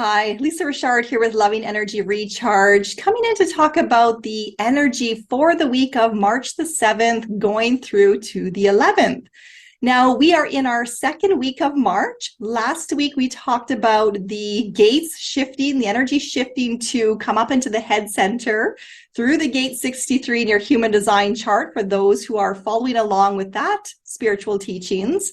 Hi, Lisa Richard here with Loving Energy Recharge, coming in to talk about the energy for the week of March the 7th going through to the 11th. Now, we are in our second week of March. Last week, we talked about the gates shifting, the energy shifting to come up into the head center through the gate 63 in your human design chart for those who are following along with that spiritual teachings.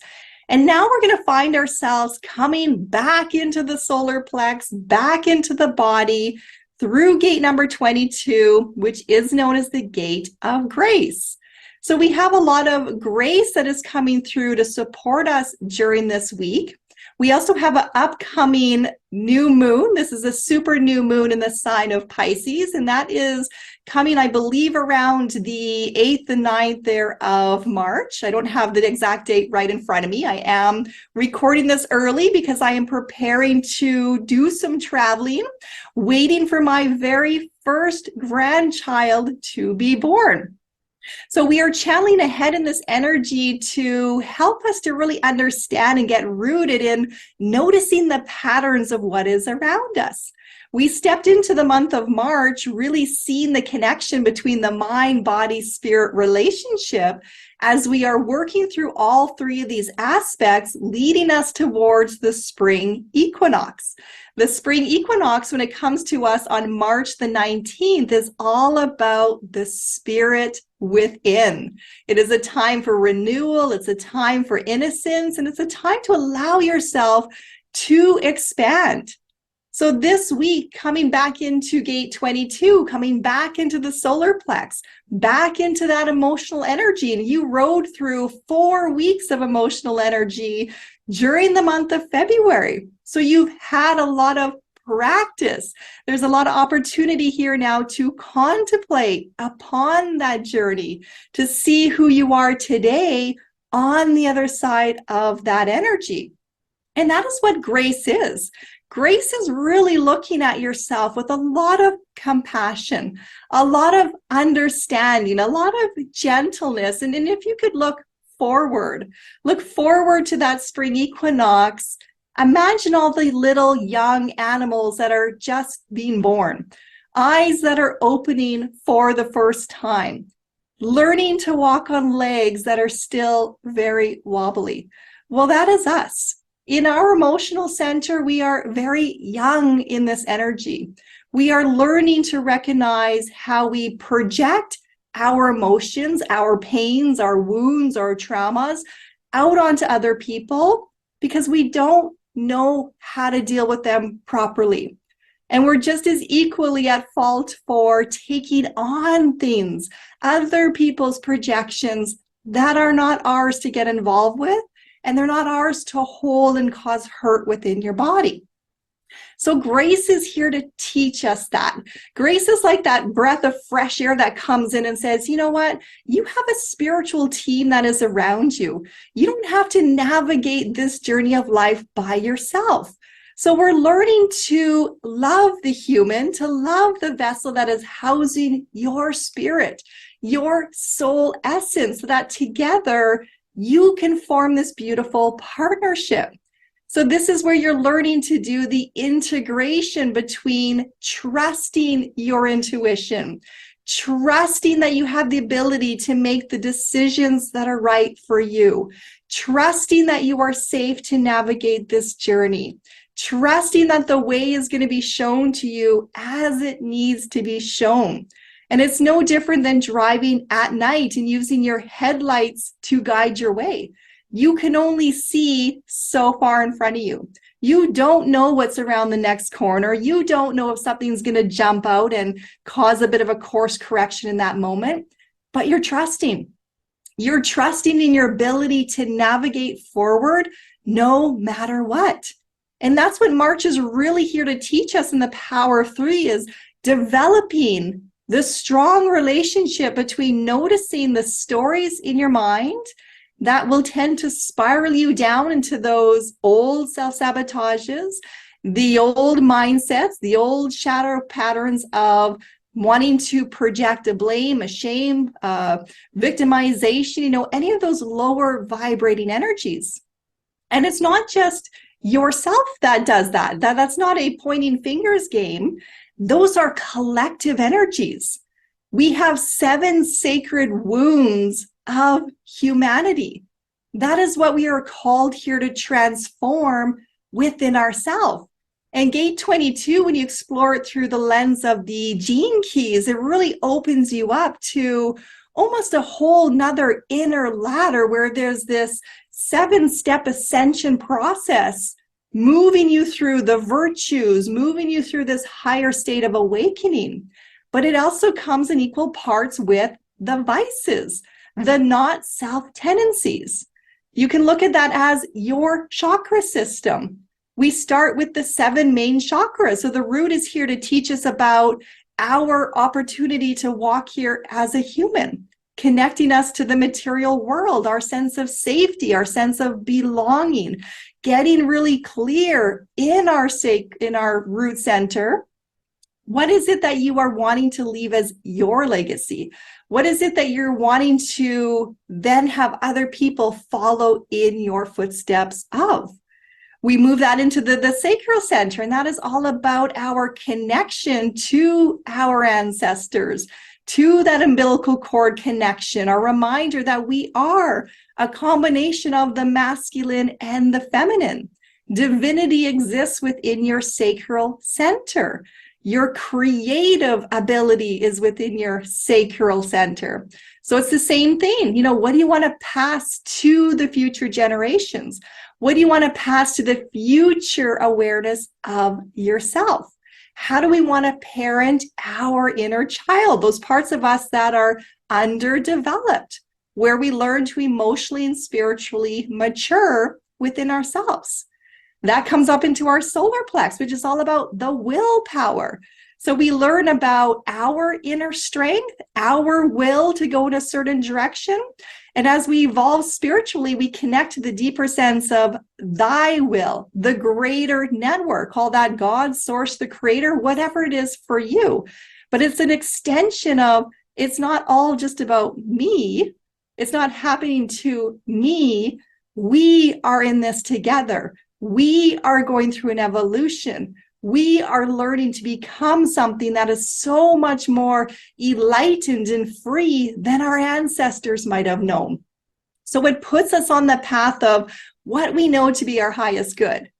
And now we're going to find ourselves coming back into the solar plex, back into the body through gate number 22, which is known as the gate of grace. So we have a lot of grace that is coming through to support us during this week. We also have an upcoming new moon. This is a super new moon in the sign of Pisces, and that is coming, I believe, around the 8th and 9th there of March. I don't have the exact date right in front of me. I am recording this early because I am preparing to do some traveling, waiting for my very first grandchild to be born. So we are channeling ahead in this energy to help us to really understand and get rooted in noticing the patterns of what is around us. We stepped into the month of March really seeing the connection between the mind, body, spirit relationship as we are working through all three of these aspects, leading us towards the spring equinox. The spring equinox, when it comes to us on March the 19th, is all about the spirit within. It is a time for renewal, it's a time for innocence, and it's a time to allow yourself to expand. So this week, coming back into gate 22, coming back into the solar plex, back into that emotional energy, and you rode through 4 weeks of emotional energy during the month of February. So you've had a lot of practice. There's a lot of opportunity here now to contemplate upon that journey, to see who you are today on the other side of that energy. And that is what grace is. Grace is really looking at yourself with a lot of compassion, a lot of understanding, a lot of gentleness. And if you could look forward to that spring equinox. Imagine all the little young animals that are just being born, eyes that are opening for the first time, learning to walk on legs that are still very wobbly. Well, that is us. In our emotional center, we are very young in this energy. We are learning to recognize how we project our emotions, our pains, our wounds, our traumas out onto other people because we don't know how to deal with them properly. And we're just as equally at fault for taking on things, other people's projections that are not ours to get involved with, and they're not ours to hold and cause hurt within your body. So grace is here to teach us that. Grace is like that breath of fresh air that comes in and says, you know what? You have a spiritual team that is around you. You don't have to navigate this journey of life by yourself. So we're learning to love the human, to love the vessel that is housing your spirit, your soul essence, so that together you can form this beautiful partnership. So this is where you're learning to do the integration between trusting your intuition, trusting that you have the ability to make the decisions that are right for you, trusting that you are safe to navigate this journey, trusting that the way is going to be shown to you as it needs to be shown. And it's no different than driving at night and using your headlights to guide your way. You can only see so far in front of you. You don't know what's around the next corner. You don't know if something's going to jump out and cause a bit of a course correction in that moment, but you're trusting. You're trusting in your ability to navigate forward no matter what. And that's what March is really here to teach us in the Power of Three, is developing the strong relationship between noticing the stories in your mind that will tend to spiral you down into those old self-sabotages, the old mindsets, the old shadow patterns of wanting to project a blame, a shame, victimization, any of those lower vibrating energies. And it's not just yourself that does that. That's not a pointing fingers game. Those are collective energies. We have 7 sacred wounds of humanity. That is what we are called here to transform within ourselves. And gate 22, when you explore it through the lens of the gene keys, it really opens you up to almost a whole nother inner ladder where there's this 7-step ascension process moving you through the virtues, moving you through this higher state of awakening. But it also comes in equal parts with the vices, the not self tendencies. You can look at that as your chakra system. We start with the 7 main chakras. So the root is here to teach us about our opportunity to walk here as a human, connecting us to the material world, our sense of safety, our sense of belonging, getting really clear in our root center. What is it that you are wanting to leave as your legacy? What is it that you're wanting to then have other people follow in your footsteps of? We move that into the sacral center, and that is all about our connection to our ancestors, to that umbilical cord connection, a reminder that we are a combination of the masculine and the feminine. Divinity exists within your sacral center. Your creative ability is within your sacral center. So it's the same thing. You know, what do you want to pass to the future generations? What do you want to pass to the future awareness of yourself? How do we want to parent our inner child, those parts of us that are underdeveloped, where we learn to emotionally and spiritually mature within ourselves? That comes up into our solar plex, which is all about the willpower. So we learn about our inner strength, our will to go in a certain direction. And as we evolve spiritually, we connect to the deeper sense of thy will, the greater network. Call that God, source, the creator, whatever it is for you. But it's an extension of, it's not all just about me. It's not happening to me. We are in this together. We are going through an evolution. We are learning to become something that is so much more enlightened and free than our ancestors might have known. So it puts us on the path of what we know to be our highest good.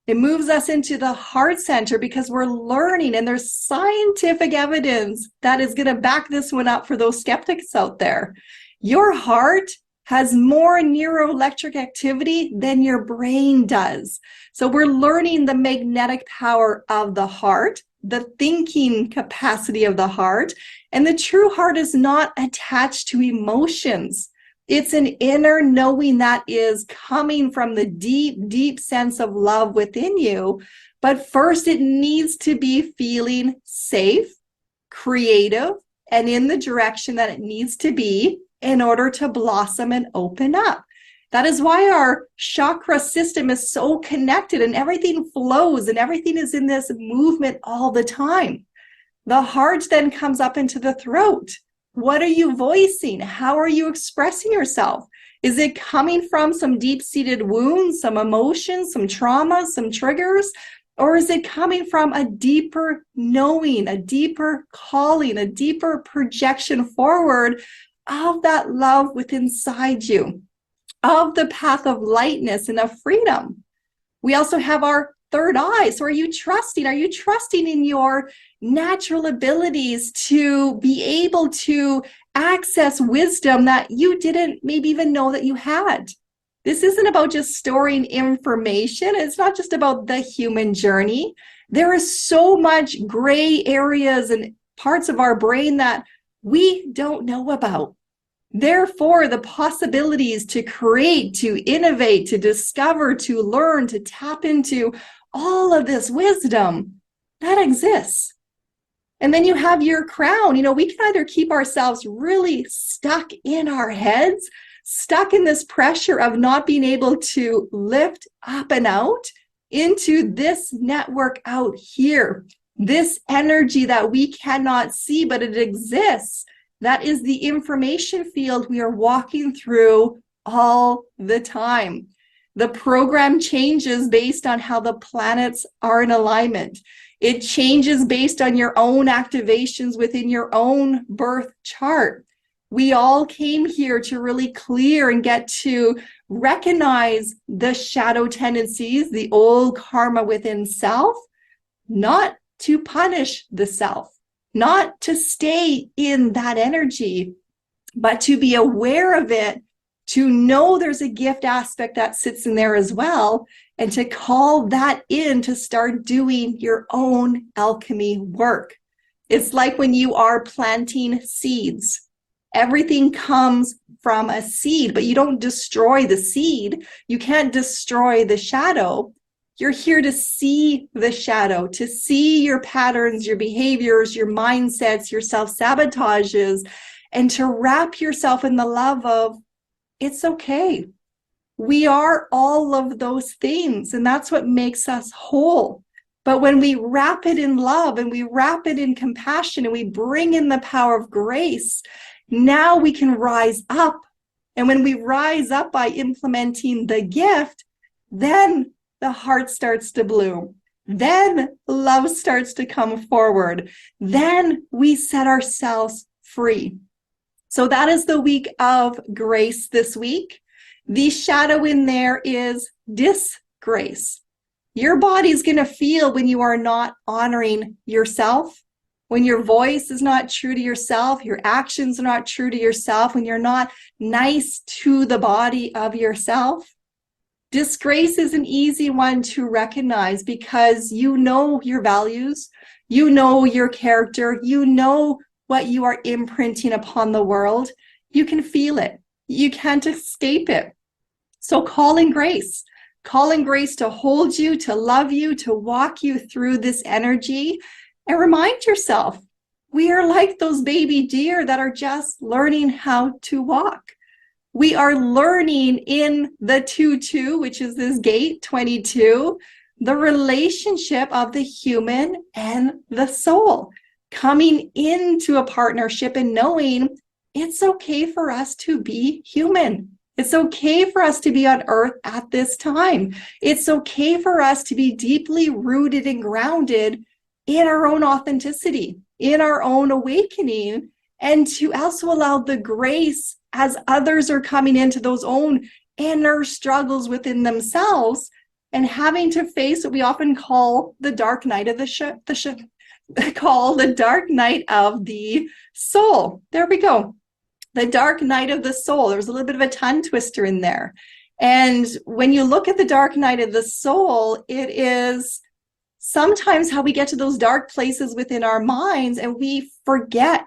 It moves us into the heart center because we're learning, and there's scientific evidence that is going to back this one up for those skeptics out there. Your heart has more neuroelectric activity than your brain does. So we're learning the magnetic power of the heart, the thinking capacity of the heart, and the true heart is not attached to emotions. It's an inner knowing that is coming from the deep, deep sense of love within you. But first, it needs to be feeling safe, creative, and in the direction that it needs to be in order to blossom and open up. That is why our chakra system is so connected and everything flows and everything is in this movement all the time. The heart then comes up into the throat. What are you voicing? How are you expressing yourself? Is it coming from some deep-seated wounds, some emotions, some traumas, some triggers? Or is it coming from a deeper knowing, a deeper calling, a deeper projection forward of that love within inside you, of the path of lightness and of freedom? We also have our third eye. So are you trusting? Are you trusting in your natural abilities to be able to access wisdom that you didn't maybe even know that you had? This isn't about just storing information. It's not just about the human journey. There is so much gray areas and parts of our brain that we don't know about. Therefore, the possibilities to create, to innovate, to discover, to learn, to tap into all of this wisdom, that exists. And then you have your crown. You know, we can either keep ourselves really stuck in our heads, stuck in this pressure of not being able to lift up and out into this network out here, this energy that we cannot see, but it exists. That is the information field we are walking through all the time. The program changes based on how the planets are in alignment. It changes based on your own activations within your own birth chart. We all came here to really clear and get to recognize the shadow tendencies, the old karma within self, not to punish the self, not to stay in that energy, but to be aware of it, to know there's a gift aspect that sits in there as well, and to call that in to start doing your own alchemy work. It's like when you are planting seeds. Everything comes from a seed, but you don't destroy the seed. You can't destroy the shadow. You're here to see the shadow, to see your patterns, your behaviors, your mindsets, your self-sabotages, and to wrap yourself in the love of, it's okay. We are all of those things, and that's what makes us whole. But when we wrap it in love and we wrap it in compassion and we bring in the power of grace, now we can rise up. And when we rise up by implementing the gift, then the heart starts to bloom. Then love starts to come forward. Then we set ourselves free. So that is the week of grace this week. The shadow in there is disgrace. Your body's going to feel when you are not honoring yourself, when your voice is not true to yourself, your actions are not true to yourself, when you're not nice to the body of yourself. Disgrace is an easy one to recognize because you know your values, you know your character, you know what you are imprinting upon the world. You can feel it. You can't escape it. So call in grace to hold you, to love you, to walk you through this energy, and remind yourself, we are like those baby deer that are just learning how to walk. We are learning in the 2-2, which is this gate 22, the relationship of the human and the soul, coming into a partnership and knowing it's okay for us to be human. It's okay for us to be on earth at this time. It's okay for us to be deeply rooted and grounded in our own authenticity, in our own awakening, and to also allow the grace as others are coming into those own inner struggles within themselves and having to face what we often call the dark night of the dark night of the soul. There we go. The dark night of the soul. There was a little bit of a tongue twister in there. And when you look at the dark night of the soul, it is sometimes how we get to those dark places within our minds and we forget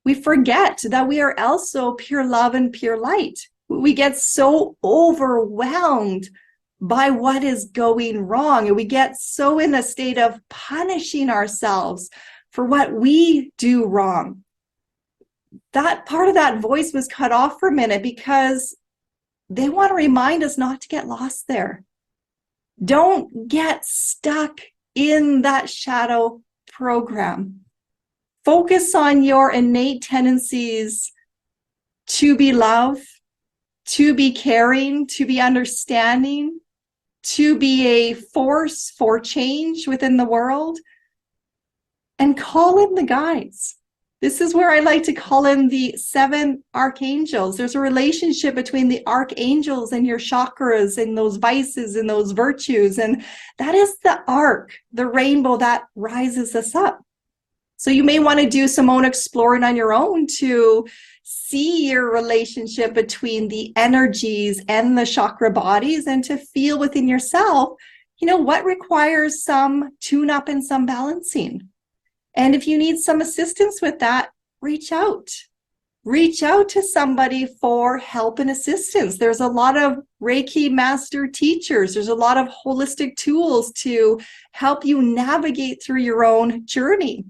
that we are also pure love and pure light. We get so overwhelmed by what is going wrong, and we get so in a state of punishing ourselves for what we do wrong. That part of that voice was cut off for a minute because they want to remind us not to get lost there. Don't get stuck in that shadow program. Focus on your innate tendencies to be love, to be caring, to be understanding, to be a force for change within the world, and call in the guides. This is where I like to call in the 7 archangels. There's a relationship between the archangels and your chakras and those vices and those virtues. And that is the arc, the rainbow that rises us up. So you may want to do some own exploring on your own to see your relationship between the energies and the chakra bodies and to feel within yourself, what requires some tune-up and some balancing. And if you need some assistance with that, reach out. Reach out to somebody for help and assistance. There's a lot of Reiki master teachers. There's a lot of holistic tools to help you navigate through your own journey.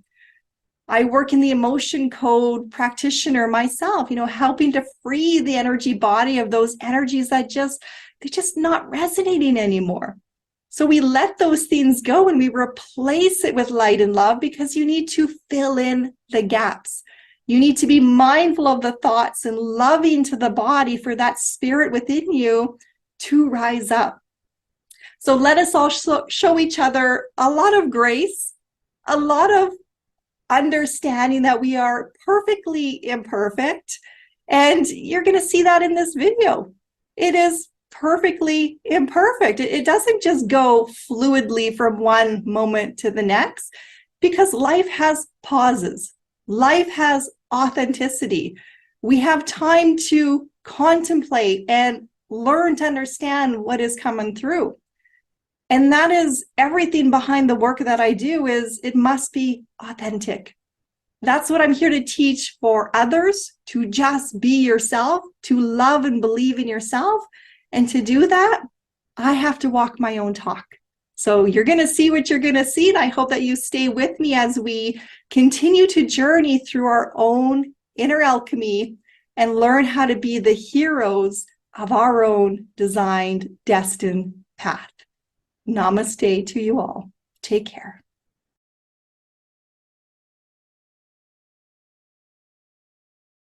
I work in the emotion code practitioner myself, helping to free the energy body of those energies that they're just not resonating anymore. So we let those things go and we replace it with light and love because you need to fill in the gaps. You need to be mindful of the thoughts and loving to the body for that spirit within you to rise up. So let us all show each other a lot of grace, a lot of understanding that we are perfectly imperfect. And you're going to see that in this video. It is perfectly imperfect. It doesn't just go fluidly from one moment to the next, because life has pauses. Life has authenticity. We have time to contemplate and learn to understand what is coming through. And that is everything behind the work that I do. Is it must be authentic. That's what I'm here to teach for others, to just be yourself, to love and believe in yourself. And to do that, I have to walk my own talk. So you're going to see what you're going to see. And I hope that you stay with me as we continue to journey through our own inner alchemy and learn how to be the heroes of our own designed, destined path. Namaste to you all. Take care.